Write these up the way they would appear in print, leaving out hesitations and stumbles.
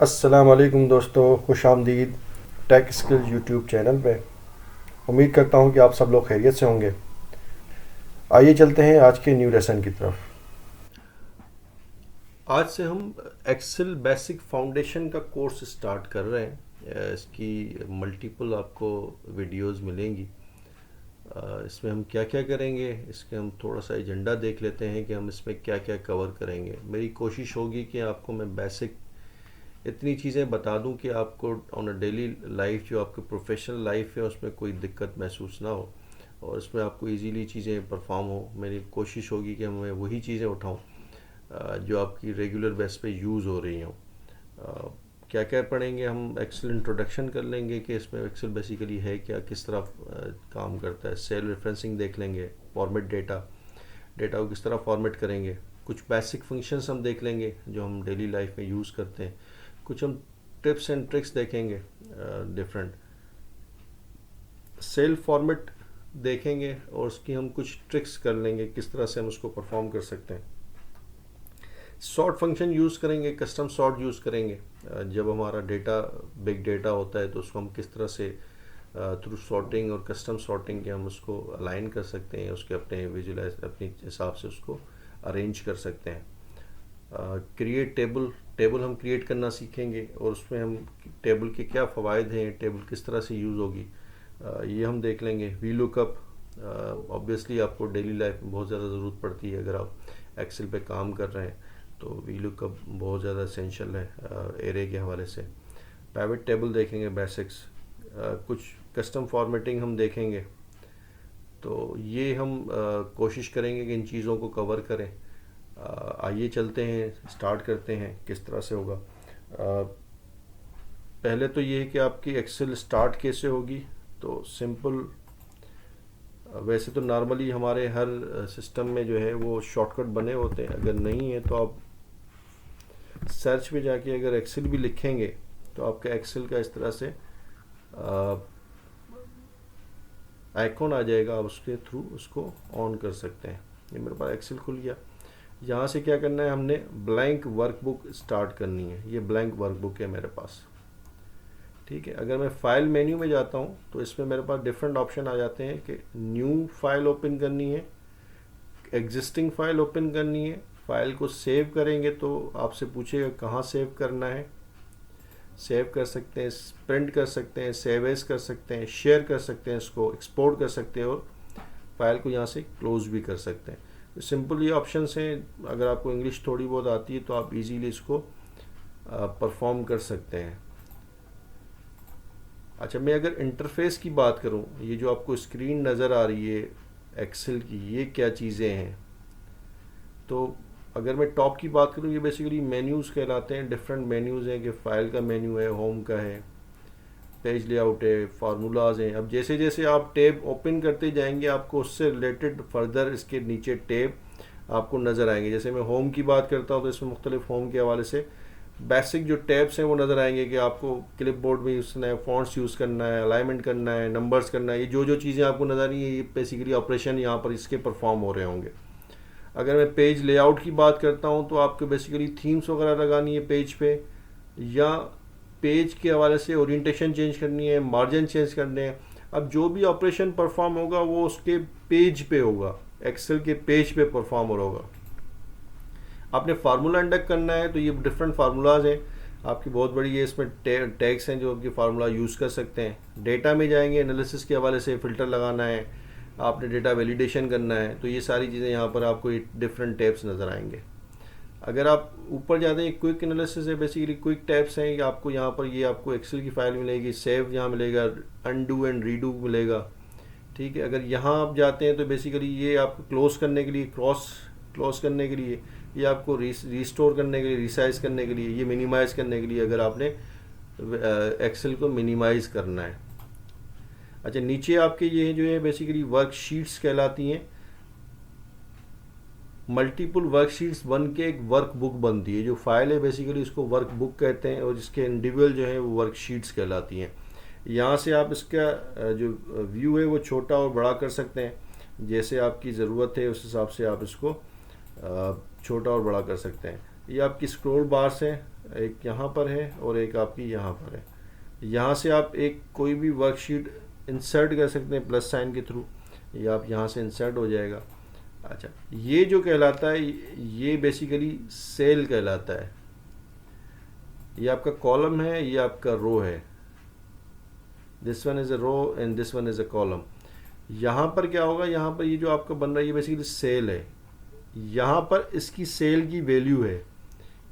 अस्सलामुअलैकुम दोस्तों, खुश आमदीद टेक स्किल्स यूट्यूब चैनल पे। उम्मीद करता हूँ कि आप सब लोग खैरियत से होंगे। आइए चलते हैं आज के न्यू लेसन की तरफ। आज से हम एक्सेल बेसिक फाउंडेशन का कोर्स स्टार्ट कर रहे हैं। इसकी मल्टीपल आपको वीडियोस मिलेंगी। इसमें हम क्या क्या करेंगे, इसके हम थोड़ा सा एजेंडा देख लेते हैं कि हम इसमें क्या क्या कवर करेंगे। मेरी कोशिश होगी कि आपको मैं बेसिक इतनी चीज़ें बता दूं कि आपको ऑन अ डेली लाइफ, जो आपकी प्रोफेशनल लाइफ है, उसमें कोई दिक्कत महसूस ना हो और इसमें आपको इजीली चीज़ें परफॉर्म हो। मेरी कोशिश होगी कि मैं वही चीज़ें उठाऊं जो आपकी रेगुलर बेस पे यूज़ हो रही हों। क्या क्या पढ़ेंगे हम, एक्सेल इंट्रोडक्शन कर लेंगे कि इसमें एक्सेल बेसिकली है क्या, किस तरह काम करता है। सेल रेफरेंसिंग देख लेंगे, फॉर्मेट डेटा को किस तरह फॉर्मेट करेंगे। कुछ बेसिक फंक्शंस हम देख लेंगे जो हम डेली लाइफ में यूज़ करते हैं। कुछ हम टिप्स एंड ट्रिक्स देखेंगे, डिफरेंट सेल फॉर्मेट देखेंगे और उसकी हम कुछ ट्रिक्स कर लेंगे किस तरह से हम उसको परफॉर्म कर सकते हैं। सॉर्ट फंक्शन यूज़ करेंगे, कस्टम सॉर्ट यूज़ करेंगे। जब हमारा डेटा बिग डेटा होता है तो उसको हम किस तरह से थ्रू सॉर्टिंग और कस्टम सॉर्टिंग के हम उसको अलाइन कर सकते हैं, उसके अपने विजुलाइज अपने हिसाब से उसको अरेंज कर सकते हैं। क्रिएट टेबल हम क्रिएट करना सीखेंगे और उसमें हम टेबल के क्या फ़वाइद हैं, टेबल किस तरह से यूज़ होगी, ये हम देख लेंगे। वी लुकअप ऑब्वियसली आपको डेली लाइफ में बहुत ज़्यादा ज़रूरत पड़ती है। अगर आप एक्सेल पे काम कर रहे हैं तो वी लुकअप बहुत ज़्यादा एसेंशियल है एरे के हवाले से। पिवट टेबल देखेंगे, बेसिक्स। कुछ कस्टम फॉर्मेटिंग हम देखेंगे। तो ये हम कोशिश करेंगे कि इन चीज़ों को कवर करें। आइए चलते हैं, स्टार्ट करते हैं किस तरह से होगा। पहले तो ये है कि आपकी एक्सेल स्टार्ट कैसे होगी। तो सिंपल, वैसे तो नॉर्मली हमारे हर सिस्टम में जो है वो शॉर्टकट बने होते हैं। अगर नहीं है तो आप सर्च में जाके अगर एक्सेल भी लिखेंगे तो आपका एक्सेल का इस तरह से आइकॉन आ जाएगा, आप उसके थ्रू उसको ऑन कर सकते हैं। ये मेरे पास एक्सेल खुल गया। यहाँ से क्या करना है, हमने ब्लैंक वर्कबुक स्टार्ट करनी है। ये ब्लैंक वर्कबुक है मेरे पास, ठीक है। अगर मैं फाइल मेन्यू में जाता हूँ तो इसमें मेरे पास डिफरेंट ऑप्शन आ जाते हैं कि न्यू फाइल ओपन करनी है, एग्जिस्टिंग फाइल ओपन करनी है, फाइल को सेव करेंगे तो आपसे पूछेगा कहाँ सेव करना है। सेव कर सकते हैं, प्रिंट कर सकते हैं, सेव एज कर सकते हैं, शेयर कर सकते हैं, इसको एक्सपोर्ट कर सकते हैं और फाइल को यहाँ से क्लोज भी कर सकते हैं। तो सिंपल ये ऑप्शंस हैं। अगर आपको इंग्लिश थोड़ी बहुत आती है तो आप इजीली इसको परफॉर्म कर सकते हैं। अच्छा, मैं अगर इंटरफेस की बात करूं, ये जो आपको स्क्रीन नज़र आ रही है एक्सेल की, ये क्या चीज़ें हैं। तो अगर मैं टॉप की बात करूं, ये बेसिकली मेन्यूज़ कहलाते हैं। डिफरेंट मेन्यूज़ हैं कि फ़ाइल का मेन्यू है, होम का है, पेज लेआउट है, फार्मूलाज हैं। अब जैसे जैसे आप टैब ओपन करते जाएंगे आपको उससे रिलेटेड फर्दर इसके नीचे टैब आपको नज़र आएंगे। जैसे मैं होम की बात करता हूँ तो इसमें मुख्तलिफ होम के हवाले से बेसिक जो टैब्स हैं वो नज़र आएंगे कि आपको क्लिप बोर्ड में यूज़ करना है, फॉन्ट्स यूज़ करना है, अलाइनमेंट करना है, नंबर्स करना है। ये जो जो चीज़ें आपको नज़र आ रही हैं ये बेसिकली ऑपरेशन यहाँ पर इसके परफॉर्म हो रहे होंगे। अगर मैं पेज लेआउट की बात करता हूँ तो आपको बेसिकली थीम्स वगैरह लगानी है पेज पे, या पेज के हवाले से ओरिएंटेशन चेंज करनी है, मार्जिन चेंज करने हैं। अब जो भी ऑपरेशन परफॉर्म होगा वो उसके पेज पे होगा, एक्सेल के पेज पे परफॉर्म होगा। आपने फार्मूला इंडक्ट करना है तो ये डिफरेंट फार्मूलाज हैं आपकी, बहुत बड़ी है। इसमें टैग्स हैं जो आपकी फार्मूला यूज़ कर सकते हैं। डेटा में जाएंगे, एनालिसिस के हवाले से फ़िल्टर लगाना है, आपने डेटा वैलिडेशन करना है, तो ये सारी चीज़ें यहाँ पर आपको डिफरेंट टैब्स नज़र आएंगे। अगर आप ऊपर जाते हैं, क्विक एनालिसिस है, बेसिकली क्विक टैब्स हैं कि आपको यहाँ पर ये आपको एक्सेल की फाइल मिलेगी, सेव यहाँ मिलेगा, अनडू एंड रीडू मिलेगा, ठीक है। अगर यहाँ आप जाते हैं तो बेसिकली ये आपको क्लोज करने के लिए, क्लोज करने के लिए, ये आपको रिस्टोर करने के लिए, रिसाइज करने के लिए, ये मिनिमाइज़ करने के लिए अगर आपने एक्सेल को मिनिमाइज़ करना है। अच्छा, नीचे आपके ये जो है बेसिकली वर्कशीट्स कहलाती हैं। मल्टीपल वर्कशीट्स बन के एक वर्क बुक बनती है। जो फाइल है बेसिकली उसको वर्क बुक कहते हैं और जिसके इंडिविजुअल जो है वो वर्कशीट्स कहलाती हैं। यहाँ से आप इसका जो व्यू है वो छोटा और बड़ा कर सकते हैं, जैसे आपकी ज़रूरत है उस हिसाब से आप इसको छोटा और बड़ा कर सकते हैं। ये आपकी स्क्रॉल बार्स हैं, एक यहाँ पर है और एक आपकी यहाँ पर है। यहाँ से आप एक कोई भी वर्कशीट इंसर्ट कर सकते हैं प्लस साइन के थ्रू, ये आप यहाँ से इंसर्ट हो जाएगा। अच्छा, ये जो कहलाता है ये बेसिकली सेल कहलाता है। ये आपका कॉलम है, ये आपका रो है। This one is a row and this one is a column. यहाँ पर क्या होगा, यहाँ पर ये जो आपका बन रहा है ये बेसिकली सेल है। यहाँ पर इसकी सेल की वैल्यू है।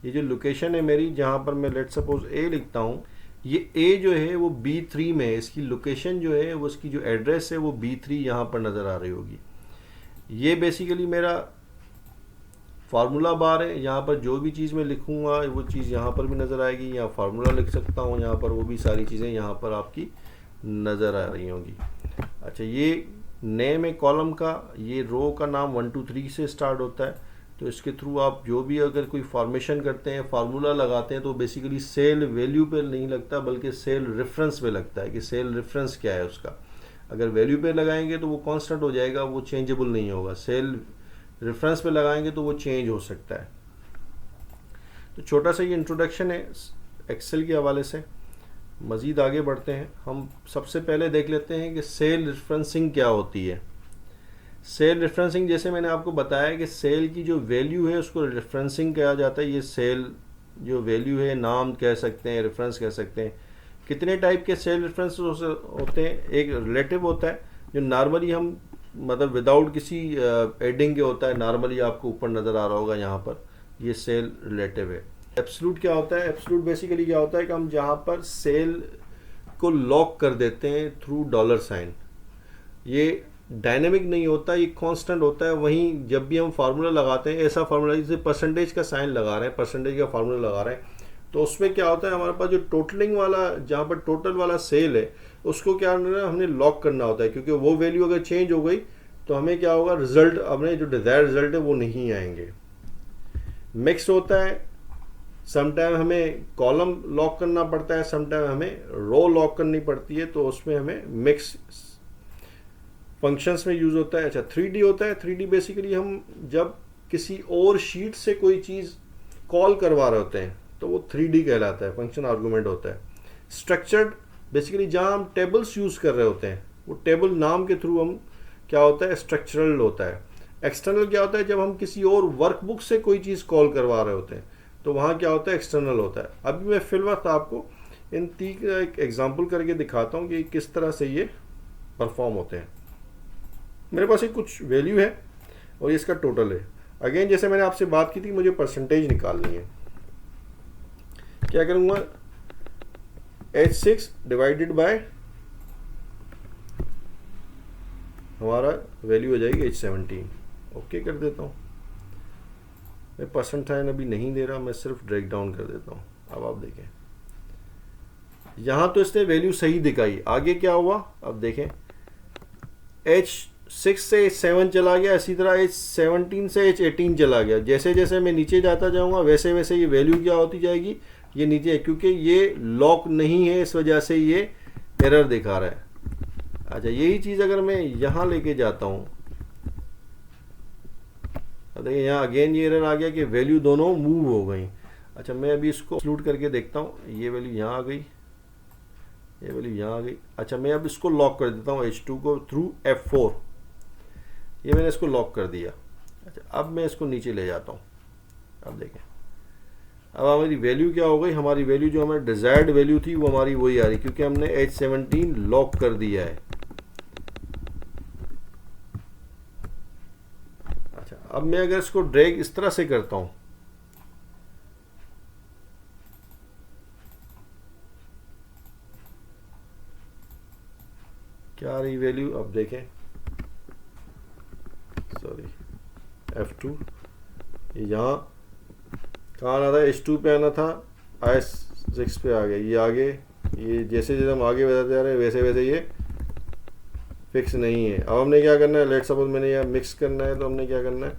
ये जो लोकेशन है मेरी, जहाँ पर मैं लेट सपोज ए लिखता हूँ, ये ए जो है वो B3 में है। इसकी लोकेशन जो है वो, उसकी जो एड्रेस है वो B3 यहाँ पर नज़र आ रही होगी। ये बेसिकली मेरा फार्मूला बार है। यहाँ पर जो भी चीज़ मैं लिखूँगा वो चीज़ यहाँ पर भी नज़र आएगी। यहाँ फार्मूला लिख सकता हूँ, यहाँ पर वो भी सारी चीज़ें यहाँ पर आपकी नज़र आ रही होंगी। अच्छा, ये नेम है कॉलम का, ये रो का नाम 1 2 3 से स्टार्ट होता है। तो इसके थ्रू आप जो भी अगर कोई फॉर्मेशन करते हैं, फार्मूला लगाते हैं, तो बेसिकली सेल वैल्यू पे नहीं लगता बल्कि सेल रेफरेंस पे लगता है कि सेल रेफरेंस क्या है उसका। अगर वैल्यू पे लगाएंगे तो वो कांस्टेंट हो जाएगा, वो चेंजेबल नहीं होगा। सेल रेफरेंस पे लगाएंगे तो वो चेंज हो सकता है। तो छोटा सा ये इंट्रोडक्शन है एक्सेल के हवाले से। मज़ीद आगे बढ़ते हैं। हम सबसे पहले देख लेते हैं कि सेल रेफरेंसिंग क्या होती है। सेल रेफरेंसिंग, जैसे मैंने आपको बताया कि सेल की जो वैल्यू है उसको रेफरेंसिंग कहा जाता है। ये सेल जो वैल्यू है, नाम कह सकते हैं, रेफरेंस कह सकते हैं। कितने टाइप के सेल रेफरेंस होते हैं? एक रिलेटिव होता है जो नॉर्मली हम मतलब विदाउट किसी एडिंग के होता है, नॉर्मली आपको ऊपर नज़र आ रहा होगा यहाँ पर, ये सेल रिलेटिव है। एब्सोल्यूट क्या होता है? एब्सोल्यूट बेसिकली क्या होता है कि हम जहाँ पर सेल को लॉक कर देते हैं थ्रू $साइन। ये डायनेमिक नहीं होता, ये कांस्टेंट होता है। वहीं जब भी हम फार्मूला लगाते हैं, ऐसा फार्मूला जैसे परसेंटेज का साइन लगा रहे हैं, परसेंटेज का फार्मूला लगा रहे हैं, तो उसमें क्या होता है, हमारे पास जो टोटलिंग वाला, जहाँ पर टोटल वाला सेल है, उसको क्या हमने लॉक करना होता है, क्योंकि वो वैल्यू अगर चेंज हो गई तो हमें क्या होगा, रिजल्ट, अपने जो डिज़ायर रिजल्ट है वो नहीं आएंगे। मिक्स होता है, समटाइम हमें कॉलम लॉक करना पड़ता है, समटाइम हमें रो लॉक करनी पड़ती है, तो उसमें हमें मिक्स फंक्शंस में यूज़ होता है। अच्छा, 3D होता है। 3D बेसिकली हम जब किसी और शीट से कोई चीज़ कॉल करवा रहे होते हैं तो वो 3D कहलाता है, फंक्शन आर्गूमेंट होता है। स्ट्रक्चर्ड बेसिकली जहाँ हम टेबल्स यूज़ कर रहे होते हैं, वो टेबल नाम के थ्रू हम क्या होता है, स्ट्रक्चरल होता है। एक्सटर्नल क्या होता है, जब हम किसी और वर्कबुक से कोई चीज़ कॉल करवा रहे होते हैं तो वहाँ क्या होता है, एक्सटर्नल होता है। अभी मैं फिल वक्त आपको इन तीन का एक एग्जाम्पल करके दिखाता हूँ कि किस तरह से ये परफॉर्म होते हैं। मेरे पास एक कुछ वैल्यू है और इसका टोटल है। अगेन जैसे मैंने आपसे बात की थी, मुझे परसेंटेज निकालनी है। क्या करूँगा, H6 डिवाइडेड बाय हमारा वैल्यू हो जाएगी H17। ओके कर देता हूँ। मैं परसेंट साइन अभी नहीं दे रहा, मैं सिर्फ ब्रेक डाउन कर देता हूँ। अब आप देखें, यहाँ तो इसने वैल्यू सही दिखाई, आगे क्या हुआ अब देखें। H6 से H7 चला गया, इसी तरह H17 से H18 चला गया। जैसे जैसे मैं नीचे जाता जाऊँगा वैसे वैसे ये वैल्यू क्या होती जाएगी, ये नीचे है, क्योंकि ये लॉक नहीं है, इस वजह से ये एरर दिखा रहा है। अच्छा, यही चीज़ अगर मैं यहाँ लेके जाता हूँ, देखिए यहाँ अगेन ये एरर आ गया कि वैल्यू दोनों मूव हो गई। अच्छा, मैं अभी इसको एक्सक्लूड करके देखता हूँ। ये वैल्यू यहाँ आ गई, ये वैल्यू यहाँ आ गई। अच्छा, मैं अब इसको लॉक कर देता हूँ H2 को थ्रू F4। ये मैंने इसको लॉक कर दिया। अच्छा, अब मैं इसको नीचे ले जाता हूँ। अब देखें, अब हमारी वैल्यू क्या हो गई, हमारी वैल्यू जो हमारी डिजायर्ड वैल्यू थी वो हमारी वही आ रही, क्योंकि हमने H17 लॉक कर दिया है। अच्छा, अब मैं अगर इसको ड्रैग इस तरह से करता हूँ, क्या आ रही वैल्यू, अब देखें, सॉरी F2, यहाँ कहाँ आना था, H2 पे आना था, S6 पे आ गया। ये आगे, ये जैसे जैसे हम आगे बढ़ते जा रहे हैं वैसे वैसे ये फिक्स नहीं है। अब हमने क्या करना है, लेट सपोज मैंने यहाँ मिक्स करना है, तो हमने क्या करना है,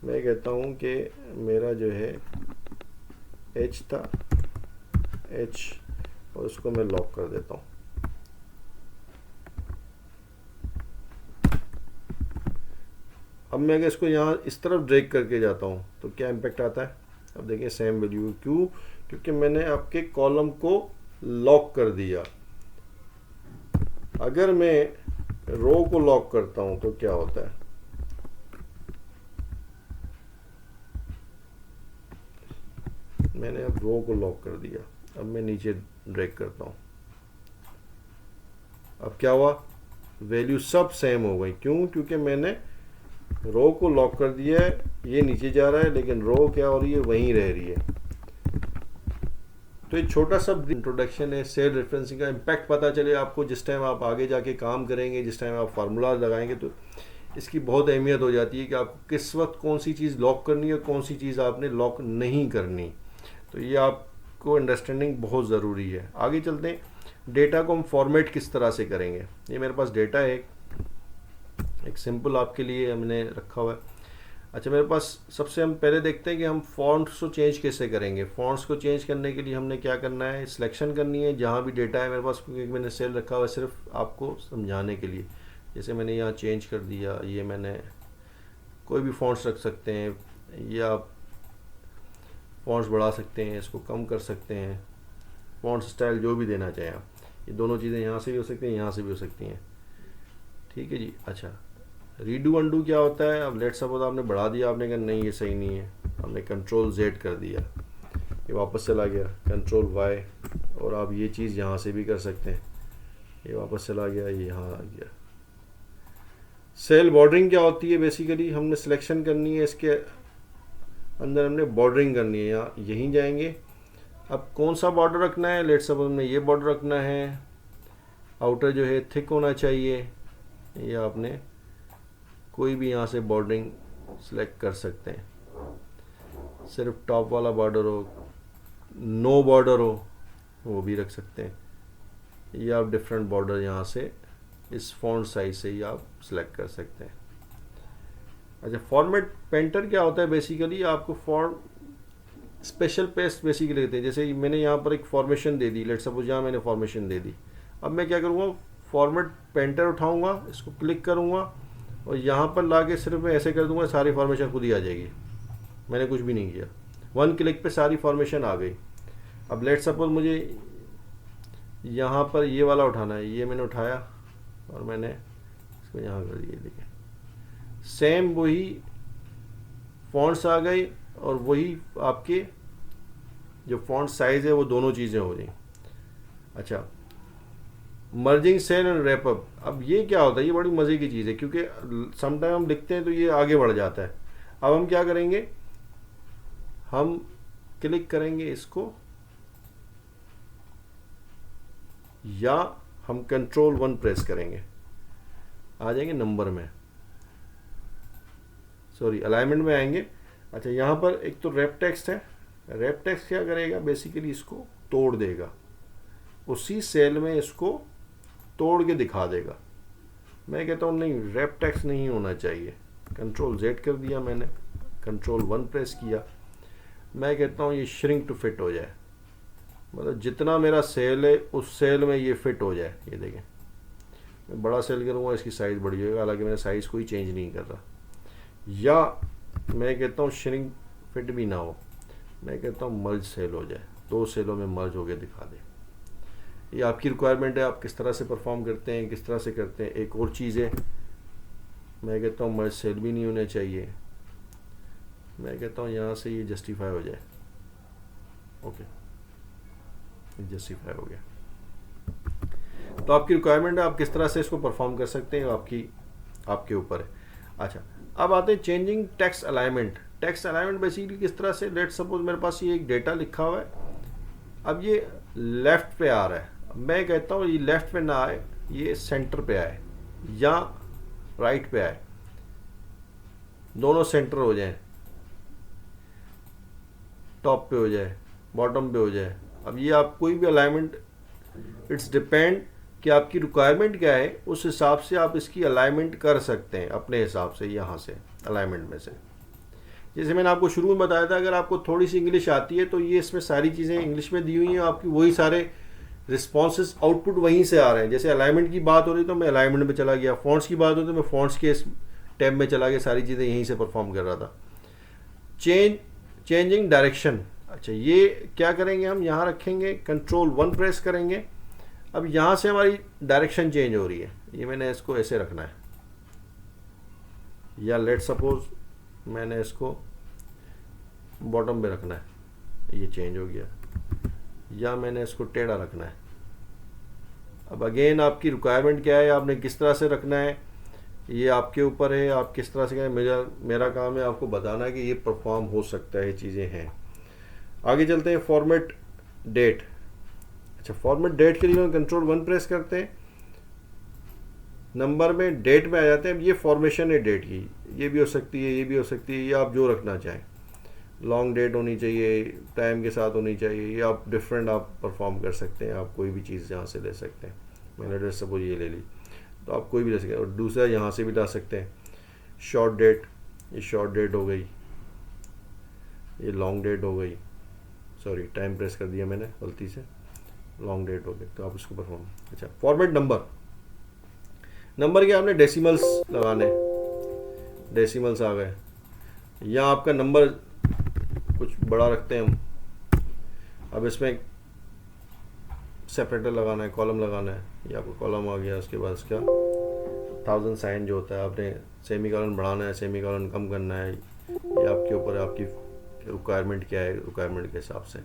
मैं कहता हूँ कि मेरा जो है H था, H, और उसको मैं लॉक कर देता हूँ। अब मैं अगर इसको यहाँ इस तरफ ड्रैग करके जाता हूँ तो क्या इम्पेक्ट आता है, अब देखिए सेम वैल्यू, क्यों? क्योंकि मैंने आपके कॉलम को लॉक कर दिया। अगर मैं रो को लॉक करता हूं तो क्या होता है? मैंने अब रो को लॉक कर दिया, अब मैं नीचे ड्रैग करता हूं, अब क्या हुआ? वैल्यू सब सेम हो गई। क्यों? क्योंकि मैंने रो को लॉक कर दिया है, ये नीचे जा रहा है लेकिन रो क्या हो रही है? वहीं रह रही है। तो एक छोटा सा इंट्रोडक्शन है सेल रेफरेंसिंग का। इम्पैक्ट पता चले आपको जिस टाइम आप आगे जाके काम करेंगे, जिस टाइम आप फार्मूला लगाएंगे, तो इसकी बहुत अहमियत हो जाती है कि आपको किस वक्त कौन सी चीज़ लॉक करनी है और कौन सी चीज़ आपने लॉक नहीं करनी। तो ये आपको अंडरस्टैंडिंग बहुत ज़रूरी है। आगे चलते हैं, डेटा को हम फॉर्मेट किस तरह से करेंगे। ये मेरे पास डेटा है, एक सिंपल आपके लिए हमने रखा हुआ है। अच्छा, मेरे पास सबसे हम पहले देखते हैं कि हम फॉन्ट्स को चेंज कैसे करेंगे। फॉन्ट्स को चेंज करने के लिए हमने क्या करना है? सिलेक्शन करनी है जहाँ भी डेटा है मेरे पास, क्योंकि मैंने सेल रखा हुआ है सिर्फ आपको समझाने के लिए। जैसे मैंने यहाँ चेंज कर दिया, ये मैंने कोई भी फॉन्ट्स रख सकते हैं, या आप फॉन्ट्स बढ़ा सकते हैं, इसको कम कर सकते हैं, फॉन्ट स्टाइल जो भी देना चाहें आप। ये दोनों चीज़ें यहाँ से भी हो सकती हैं, यहाँ से भी हो सकती हैं। ठीक है जी। अच्छा, रीडू अंडू क्या होता है? अब लेट सपोज आपने बढ़ा दिया, आपने कहा नहीं ये सही नहीं है, हमने कंट्रोल Z कर दिया, ये वापस चला गया, कंट्रोल Y, और आप ये चीज़ यहाँ से भी कर सकते हैं, ये वापस चला गया, ये यहाँ आ गया। सेल बॉर्डरिंग क्या होती है? बेसिकली हमने सिलेक्शन करनी है, इसके अंदर हमने बॉर्डरिंग करनी है, यहाँ यहीं जाएंगे। अब कौन सा बॉर्डर रखना है? लेट सपोज हमने ये बॉर्डर रखना है, आउटर जो है थिक होना चाहिए, ये आपने कोई भी यहाँ से बॉर्डरिंग सेलेक्ट कर सकते हैं, सिर्फ टॉप वाला बॉर्डर हो, नो बॉर्डर हो, वो भी रख सकते हैं, या आप डिफरेंट बॉर्डर यहाँ से इस फॉन्ट साइज से ही आप सेलेक्ट कर सकते हैं। अच्छा, फॉर्मेट पेंटर क्या होता है? बेसिकली आपको फॉर्म स्पेशल पेस्ट बेसिकली देते हैं। जैसे मैंने यहाँ पर एक फॉर्मेशन दे दी, लेट सपोज यहाँ मैंने फॉर्मेशन दे दी, अब मैं क्या करूँगा? फॉर्मेट पेंटर उठाऊँगा, इसको क्लिक करूँगा और यहाँ पर लाके सिर्फ मैं ऐसे कर दूँगा, सारी फॉर्मेशन खुद ही आ जाएगी, मैंने कुछ भी नहीं किया, वन क्लिक पे सारी फॉर्मेशन आ गई। अब लेट सपोज मुझे यहाँ पर ये वाला उठाना है, ये मैंने उठाया और मैंने इसको यहाँ कर दिया, देखिए सेम वही फॉन्ट्स आ गई और वही आपके जो फॉन्ट साइज है वो दोनों चीज़ें हो गई। अच्छा, merging cell and wrap up, अब ये क्या होता है? ये बड़ी मज़े की चीज़ है, क्योंकि समटाइम हम लिखते हैं तो ये आगे बढ़ जाता है। अब हम क्या करेंगे? हम क्लिक करेंगे इसको, या हम कंट्रोल 1 प्रेस करेंगे, आ जाएंगे नंबर में, सॉरी अलाइनमेंट में आएंगे। अच्छा, यहाँ पर एक तो रैप टेक्स्ट है, रैप टेक्स्ट क्या करेगा? बेसिकली इसको तोड़ देगा, उसी सेल में इसको तोड़ के दिखा देगा। मैं कहता हूँ नहीं, रैप टेक्स्ट नहीं होना चाहिए। कंट्रोल Z कर दिया मैंने, कंट्रोल 1 प्रेस किया, मैं कहता हूँ ये श्रिंक टू फिट हो जाए, मतलब जितना मेरा सेल है उस सेल में ये फिट हो जाए। ये देखें, मैं बड़ा सेल करूँगा इसकी साइज़ बढ़ जाएगा, हालांकि मैंने साइज़ कोई चेंज नहीं कर रहा। या मैं कहता हूँ श्रिंक फिट भी ना हो, मैं कहता हूँ मर्ज सेल हो जाए, दो सेलों में मर्ज हो के दिखा दे। ये आपकी रिक्वायरमेंट है, आप किस तरह से परफॉर्म करते हैं, किस तरह से करते हैं। एक और चीज़ है, मैं कहता हूँ मर्ज सेल भी नहीं होने चाहिए, मैं कहता हूँ यहाँ से ये जस्टिफाई हो जाए। ओके, जस्टिफाई हो गया। तो आपकी रिक्वायरमेंट है, आप किस तरह से इसको परफॉर्म कर सकते हैं, आपके ऊपर है। अच्छा, अब आते हैं changing text alignment. Text alignment basically किस तरह से? लेट सपोज मेरे पास ये एक डेटा लिखा हुआ है, अब ये लेफ्ट पे आ रहा है, मैं कहता हूँ ये लेफ्ट पे ना आए, ये सेंटर पे आए या राइट पे आए, दोनों सेंटर हो जाए, टॉप पे हो जाए, बॉटम पे हो जाए। अब ये आप कोई भी अलाइनमेंट, इट्स डिपेंड कि आपकी रिक्वायरमेंट क्या है, उस हिसाब से आप इसकी अलाइनमेंट कर सकते हैं अपने हिसाब से। यहाँ से अलाइनमेंट में से, जैसे मैंने आपको शुरू में बताया था, अगर आपको थोड़ी सी इंग्लिश आती है तो ये इसमें सारी चीज़ें इंग्लिश में दी हुई हैं, आपकी वही सारे रिस्पॉन्सेस आउटपुट वहीं से आ रहे हैं। जैसे अलाइनमेंट की बात हो रही तो मैं अलाइनमेंट में चला गया, फॉन्ट्स की बात हो तो मैं फॉन्ट्स के टैब में चला गया, सारी चीज़ें यहीं से परफॉर्म कर रहा था। Change changing direction. अच्छा, ये क्या करेंगे हम, यहाँ रखेंगे, Ctrl+1 प्रेस करेंगे। अब यहाँ से हमारी डायरेक्शन चेंज हो रही है, ये मैंने इसको ऐसे रखना है, या लेट सपोज मैंने इसको बॉटम पे रखना है, ये चेंज हो गया, या मैंने इसको टेढ़ा रखना है। अब अगेन आपकी रिक्वायरमेंट क्या है, आपने किस तरह से रखना है, ये आपके ऊपर है, आप किस तरह से करें। मेरा काम है आपको बताना कि ये परफॉर्म हो सकता है, ये चीज़ें हैं। आगे चलते हैं, फॉर्मेट डेट। अच्छा, फॉर्मेट डेट के लिए हम Ctrl+1 प्रेस करते हैं, नंबर में डेट में आ जाते हैं। अब ये फॉर्मेशन है डेट की, ये भी हो सकती है, ये भी हो सकती है, ये आप जो रखना चाहें। लॉन्ग डेट होनी चाहिए, टाइम के साथ होनी चाहिए, ये आप डिफरेंट आप परफॉर्म कर सकते हैं। आप कोई भी चीज़ यहाँ से ले सकते हैं। मैंने जैसे सपोज ये ले ली, तो आप कोई भी ले सकते हैं। और दूसरा यहाँ से भी ला सकते हैं, शॉर्ट डेट, ये शॉर्ट डेट हो गई, ये लॉन्ग डेट हो गई, सॉरी टाइम प्रेस कर दिया मैंने गलती से, लॉन्ग डेट हो गई, तो आप उसको परफॉर्म। अच्छा, फॉर्मेट नंबर, नंबर के आपने डेसिमल्स लगाने, डेसिमल्स आ गए, या आपका नंबर कुछ बड़ा रखते हैं हम। अब इसमें सेपरेटर लगाना है, कॉलम लगाना है, ये आपको कॉलम आ गया। उसके बाद इसका 1000 साइन जो होता है, आपने सेमी कॉलन बढ़ाना है, सेमी कॉलन कम करना है, ये आपके ऊपर है, आपकी रिक्वायरमेंट क्या है, रिक्वायरमेंट के हिसाब से।